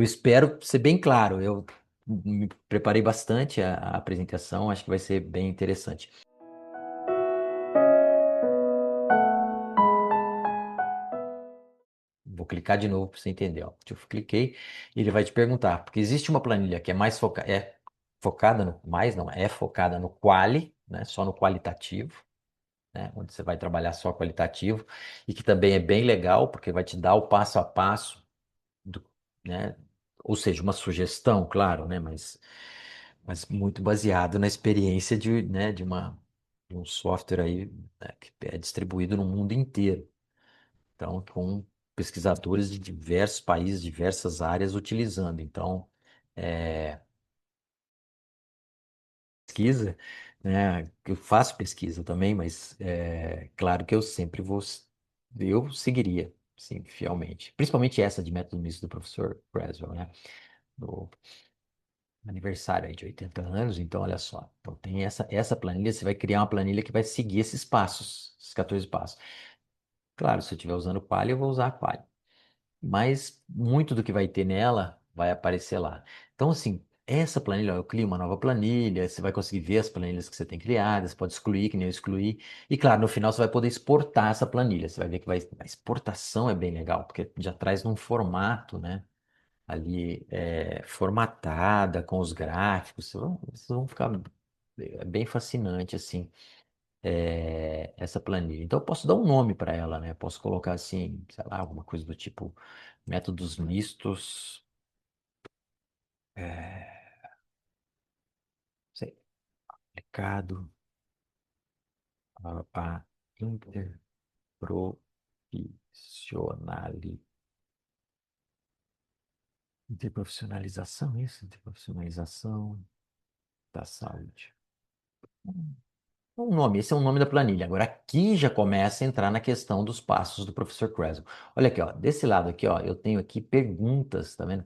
espero ser bem claro. Eu me preparei bastante a apresentação, acho que vai ser bem interessante. Vou clicar de novo para você entender. Ó. Eu cliquei e ele vai te perguntar, porque existe uma planilha que é mais focada no mais, não, é focada no quali, né, só no qualitativo, né, onde você vai trabalhar só qualitativo e que também é bem legal, porque vai te dar o passo a passo do, né, ou seja, uma sugestão, claro, né, mas muito baseado na experiência de um software aí, né, que é distribuído no mundo inteiro. Então, com pesquisadores de diversos países, diversas áreas utilizando. Então, é, pesquisa, né? Eu faço pesquisa também, mas é claro que eu sempre eu seguiria, sim, fielmente. Principalmente essa de método misto do professor Creswell, né? Do aniversário aí de 80 anos, então olha só. Então tem essa planilha, você vai criar uma planilha que vai seguir esses passos, esses 14 passos. Claro, se eu estiver usando Qualy, eu vou usar Qualy. Mas muito do que vai ter nela vai aparecer lá. Então, assim, essa planilha, ó, eu crio uma nova planilha, você vai conseguir ver as planilhas que você tem criadas, pode excluir, que nem eu excluí. E claro, no final você vai poder exportar essa planilha. Você vai ver que a exportação é bem legal, porque já traz num formato, né? Ali formatada, com os gráficos. Vocês vão ficar bem fascinante, assim, essa planilha. Então, eu posso dar um nome para ela, né? Posso colocar assim, sei lá, alguma coisa do tipo métodos mistos, é, sei, aplicado a interprofissionalização, isso, interprofissionalização da saúde. Um nome, esse é o nome da planilha. Agora aqui já começa a entrar na questão dos passos do professor Creswell. Olha aqui, ó, desse lado aqui, ó, eu tenho aqui perguntas, tá vendo?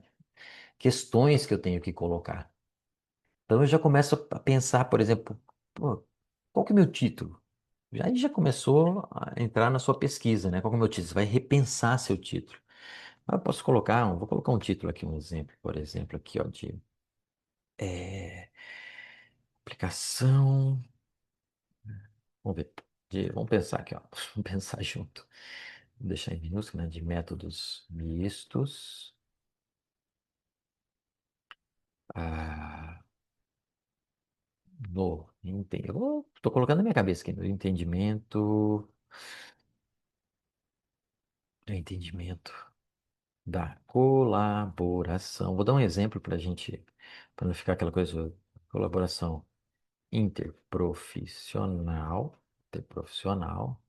Questões que eu tenho que colocar. Então eu já começo a pensar, por exemplo, pô, qual que é o meu título? Aí já começou a entrar na sua pesquisa, né? Qual que é o meu título? Você vai repensar seu título. Ah, eu posso colocar, vou colocar um título aqui, um exemplo, por exemplo, aqui, ó, de é, aplicação. Vamos ver. Vamos pensar aqui, ó. Vamos pensar junto. Vou deixar em minúsculo, né? De métodos mistos. Ah, eu estou colocando na minha cabeça aqui, no entendimento da colaboração. Vou dar um exemplo para a gente, para não ficar aquela coisa, colaboração interprofissional, interprofissional,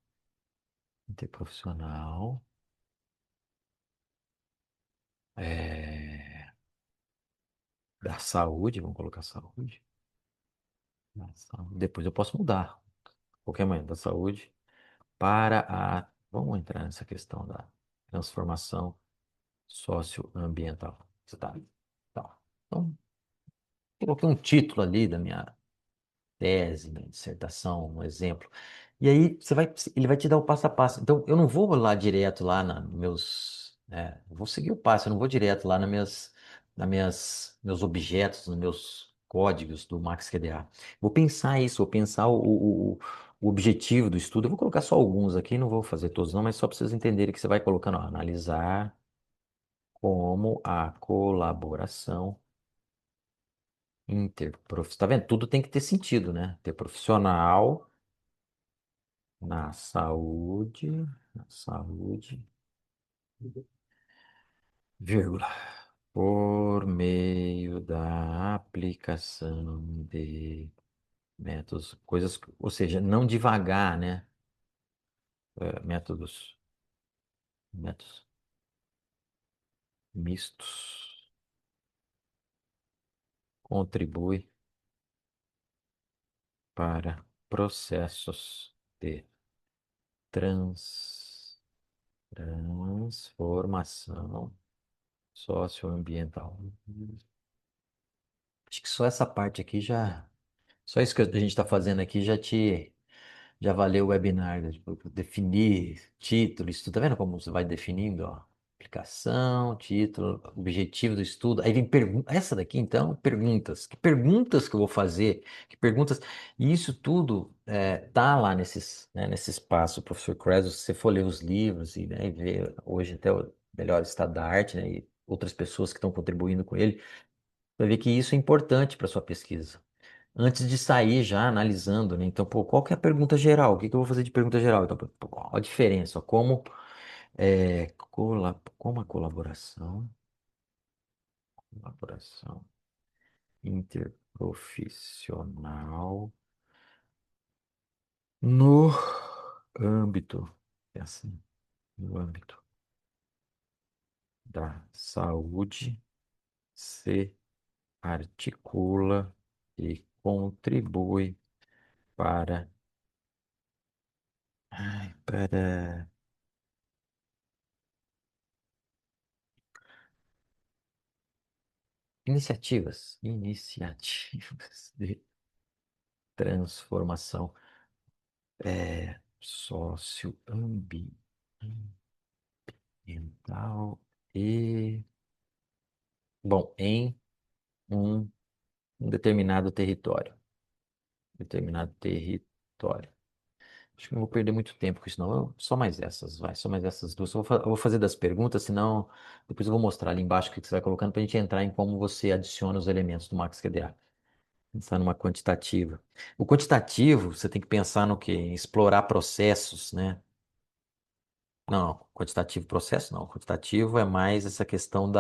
interprofissional, é, da saúde, vamos colocar saúde. Depois eu posso mudar, qualquer momento, da saúde para vamos entrar nessa questão da transformação socioambiental. Você tá. Então, coloquei um título ali da minha tese, minha dissertação, um exemplo. E aí ele vai te dar o passo a passo. Então, eu não vou lá direto lá eu vou seguir o passo, eu não vou direto lá meus objetos, nos meus códigos do MaxQDA. Vou pensar isso, vou pensar o objetivo do estudo. Eu vou colocar só alguns aqui, não vou fazer todos não, mas só para vocês entenderem que você vai colocando, ó, analisar como a colaboração interprofissional. Tá vendo? Tudo tem que ter sentido, né? Ter profissional na saúde, vírgula, por meio da aplicação de métodos, coisas, ou seja, não devagar, né? Métodos mistos contribui para processos de transformação socioambiental. Acho que só essa parte aqui só isso que a gente está fazendo aqui já valeu o webinar, né? Tipo, definir título, isso, tá vendo como você vai definindo, ó? Aplicação, título, objetivo do estudo. Aí vem pergunta. Essa daqui, então, perguntas. Que perguntas que eu vou fazer? Que perguntas? E isso tudo tá lá nesse espaço, professor Creswell. Se você for ler os livros e ver hoje até o melhor estado da arte, né, e outras pessoas que estão contribuindo com ele, vai ver que isso é importante para sua pesquisa. Antes de sair já analisando, né? Então, pô, qual que é a pergunta geral? O que que eu vou fazer de pergunta geral? Então, pô, qual a diferença? Ó, como a colaboração interprofissional no âmbito, é assim, no âmbito da saúde se articula e contribui para, para iniciativas de transformação socioambiental e, bom, em um, um determinado território. Determinado território. Acho que não vou perder muito tempo com isso, não. Só mais essas, vai. Só mais essas duas. Eu vou fazer das perguntas, senão depois eu vou mostrar ali embaixo o que você vai colocando para a gente entrar em como você adiciona os elementos do Max QDA. Pensar numa quantitativa. O quantitativo, você tem que pensar no quê? Em explorar processos, né? Não, quantitativo processo não. Quantitativo é mais essa questão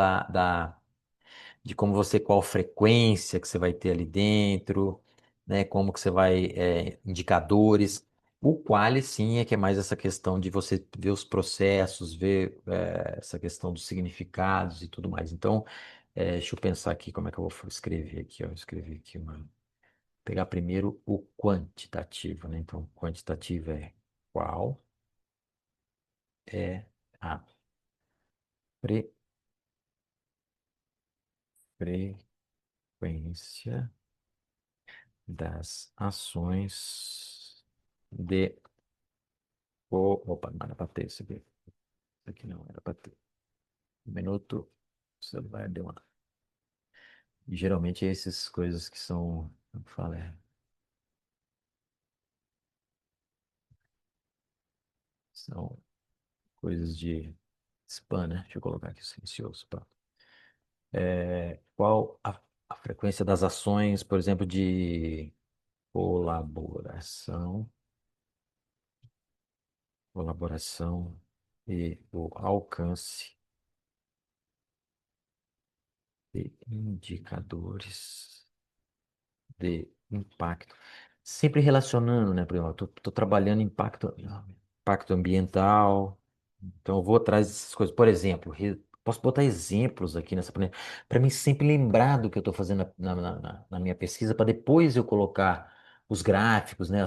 de como você, qual frequência que você vai ter ali dentro, né? Como que você vai, indicadores. O quali, sim, é que é mais essa questão de você ver os processos, ver, essa questão dos significados e tudo mais. Então, deixa eu pensar aqui como é que eu vou escrever aqui, ó. Eu escrevi aqui pegar primeiro o quantitativo, né? Então, quantitativo é qual é a fre- frequência das ações de. Opa, não era para ter isso aqui. Isso aqui não era para ter. Um minuto, o celular deu uma. E geralmente é essas coisas que são, como que fala, são coisas de spam, né? Deixa eu colocar aqui silencioso. Pronto. Qual a frequência das ações, por exemplo, de colaboração, colaboração e o alcance de indicadores de impacto. Sempre relacionando, né? Por exemplo, eu tô trabalhando impacto ambiental, então eu vou atrás dessas coisas. Por exemplo, posso botar exemplos aqui nessa planilha, para mim sempre lembrar do que eu estou fazendo na minha pesquisa, para depois eu colocar os gráficos, né?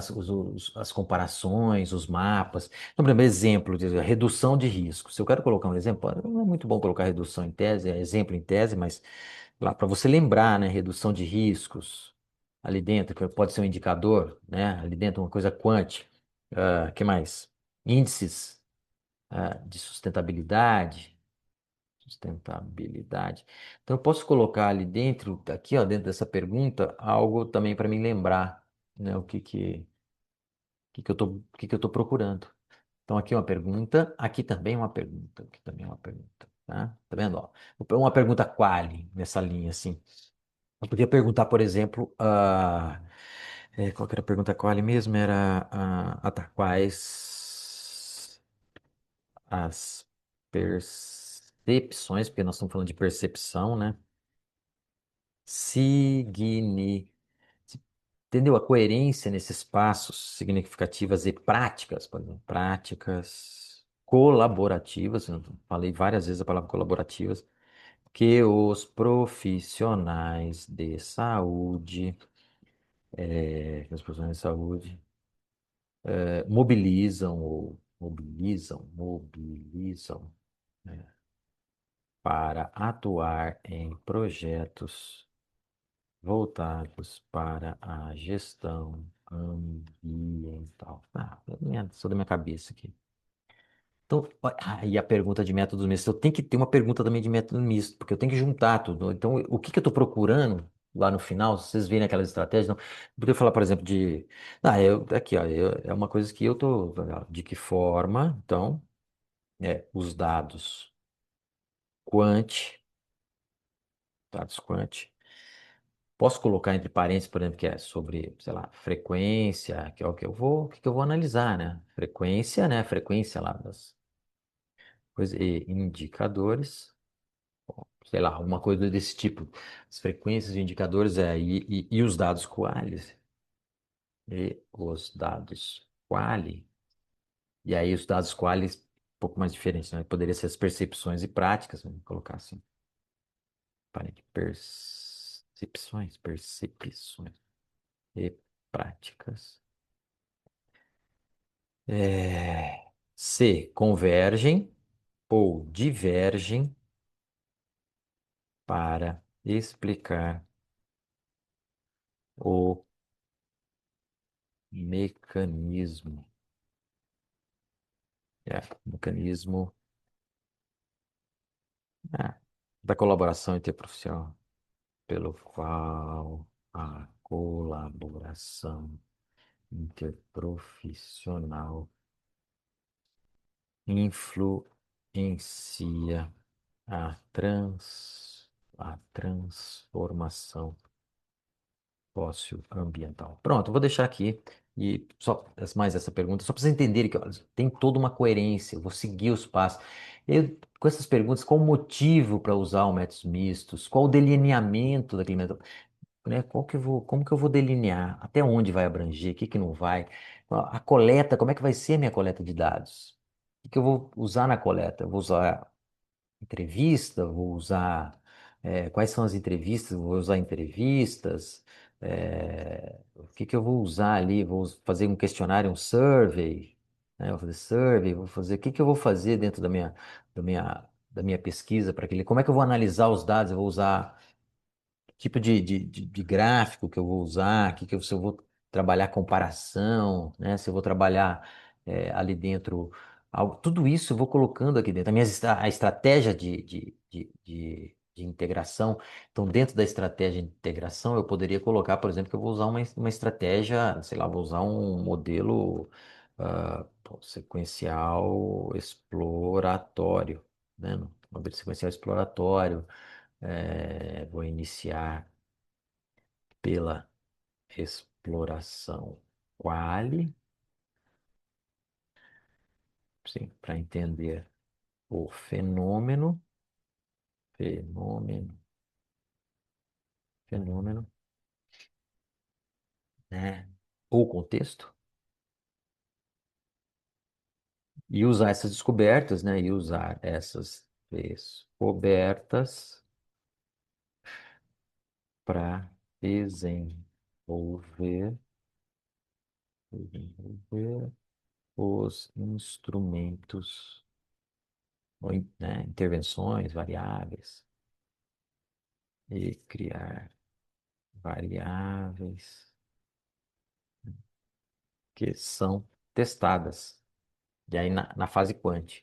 As comparações, os mapas. Então, por exemplo, exemplo, redução de risco. Se eu quero colocar um exemplo, não é muito bom colocar redução em tese, é exemplo em tese, mas lá para você lembrar, né? Redução de riscos ali dentro, que pode ser um indicador, né? Ali dentro uma coisa quant. Que mais? Índices, de sustentabilidade. Sustentabilidade. Então, eu posso colocar ali dentro, aqui, ó, dentro dessa pergunta, algo também para me lembrar, né? O que que eu tô procurando. Então, aqui é uma pergunta, aqui também é uma pergunta, aqui também é uma pergunta, tá? Tá vendo, ó? Uma pergunta quali nessa linha, assim. Eu podia perguntar, por exemplo, qual que era a pergunta quali mesmo? Era, tá, quais as percepções, porque nós estamos falando de percepção, né? Signi, entendeu? A coerência nesses passos significativas e práticas, por exemplo, práticas colaborativas, eu falei várias vezes a palavra colaborativas, que os profissionais de saúde, que os profissionais de saúde mobilizam, né, para atuar em projetos voltados para a gestão ambiental. Só da minha cabeça aqui. Então, aí a pergunta de métodos mistos. Eu tenho que ter uma pergunta também de método misto, porque eu tenho que juntar tudo. Então, o que que eu estou procurando lá no final? Se vocês verem aquelas estratégias, não. Eu poderia falar, por exemplo, de. Ah, aqui, ó, é uma coisa que eu tô. De que forma, então, os dados quant. Posso colocar entre parênteses, por exemplo, que é sobre, sei lá, frequência, que é o que que eu vou analisar, né? Frequência, né? Frequência lá das coisas, e indicadores. Sei lá, alguma coisa desse tipo. As frequências e indicadores e os dados qualis. E os dados quali. E aí os dados qualis, um pouco mais diferentes, né? Poderia ser as percepções e práticas, vamos colocar assim. Percepções e práticas. Se convergem ou divergem para explicar o mecanismo. Mecanismo da colaboração interprofissional, pelo qual a colaboração interprofissional influencia a transformação socioambiental. Pronto, eu vou deixar aqui e só mais essa pergunta, só para vocês entenderem que ó, tem toda uma coerência, eu vou seguir os passos. Com essas perguntas, qual o motivo para usar o métodos mistos? Qual o delineamento daquele método? Né? Como que eu vou delinear? Até onde vai abranger? O que que não vai? A coleta, como é que vai ser a minha coleta de dados? O que que eu vou usar na coleta? Eu vou usar entrevista, vou usar quais são as entrevistas, vou usar entrevistas, o que que eu vou usar ali, vou fazer um questionário, um survey, né? Vou fazer survey, vou fazer, o que que eu vou fazer dentro da minha pesquisa para aquele, como é que eu vou analisar os dados, eu vou usar tipo de gráfico que eu vou usar, se eu vou trabalhar comparação, né? Se eu vou trabalhar ali dentro, tudo isso eu vou colocando aqui dentro. A estratégia de integração, então dentro da estratégia de integração eu poderia colocar, por exemplo, que eu vou usar uma estratégia, sei lá, vou usar um modelo sequencial exploratório, né? Modelo sequencial exploratório. Vou iniciar pela exploração quali, sim, para entender o fenômeno, fenômeno, né? Ou contexto, e usar essas descobertas, né? E usar essas descobertas para desenvolver, desenvolver os instrumentos, né? Intervenções variáveis e criar variáveis que são testadas. E aí na fase quant,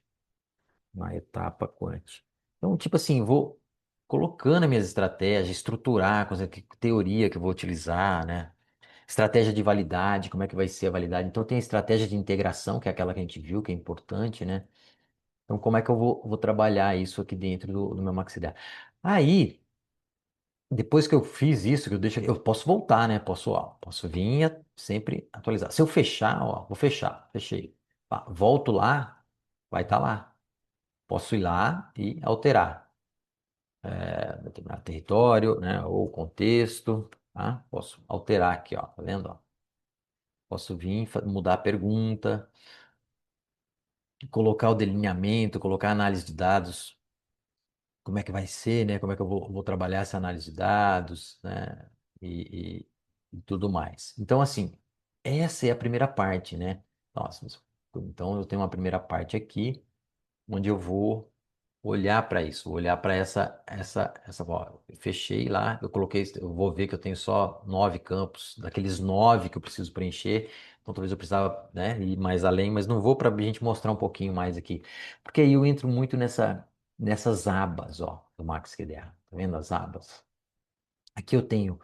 na etapa quant. Então, tipo assim, vou colocando as minhas estratégias, estruturar que teoria que eu vou utilizar, né? Estratégia de validade, como é que vai ser a validade. Então, tem a estratégia de integração, que é aquela que a gente viu, que é importante, né? Então, como é que eu vou trabalhar isso aqui dentro do meu maxilar? Aí, depois que eu fiz isso, que eu posso voltar, né? Posso vir sempre atualizar. Se eu fechar, ó, vou fechar, fechei. Volto lá, vai estar lá. Posso ir lá e alterar determinado território, né? Ou contexto, tá? Posso alterar aqui, ó, tá vendo? Ó? Posso vir mudar a pergunta, colocar o delineamento, colocar a análise de dados, como é que vai ser, né? Como é que eu vou trabalhar essa análise de dados, né? E, e tudo mais. Então, assim, essa é a primeira parte, né? Nossa, então eu tenho uma primeira parte aqui, onde eu vou olhar para isso, olhar para ó, eu fechei lá, eu coloquei, eu vou ver que eu tenho só 9 campos, daqueles 9 que eu preciso preencher, então talvez eu precisava, né, ir mais além, mas não vou para a gente mostrar um pouquinho mais aqui, porque aí eu entro muito nessas abas, ó, do Max QDA, tá vendo as abas? Aqui eu tenho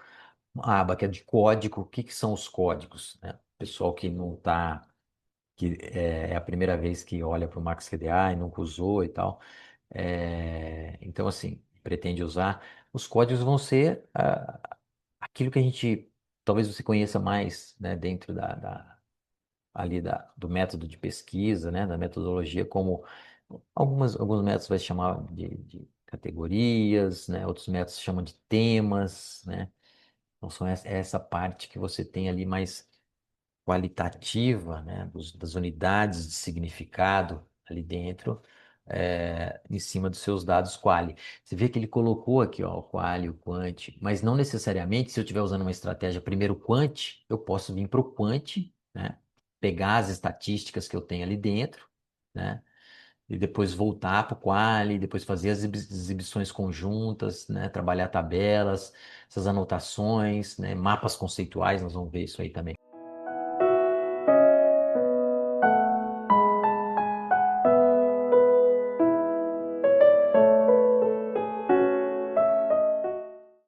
uma aba que é de código, o que que são os códigos, né? Pessoal que não está que é a primeira vez que olha para o Max QDA e nunca usou e tal. Então, assim, pretende usar. Os códigos vão ser aquilo que a gente, talvez você conheça mais, né, dentro ali do método de pesquisa, né, da metodologia, como alguns métodos vai chamar de categorias, né, outros métodos chamam de temas, né. Então, essa parte que você tem ali mais qualitativa, né, das unidades de significado ali dentro, em cima dos seus dados quali. Você vê que ele colocou aqui, ó, o quali, o quant, mas não necessariamente, se eu estiver usando uma estratégia primeiro quant, eu posso vir para o quant, né, pegar as estatísticas que eu tenho ali dentro, né, e depois voltar para o quali, depois fazer as exibições conjuntas, né, trabalhar tabelas, essas anotações, né, mapas conceituais, nós vamos ver isso aí também.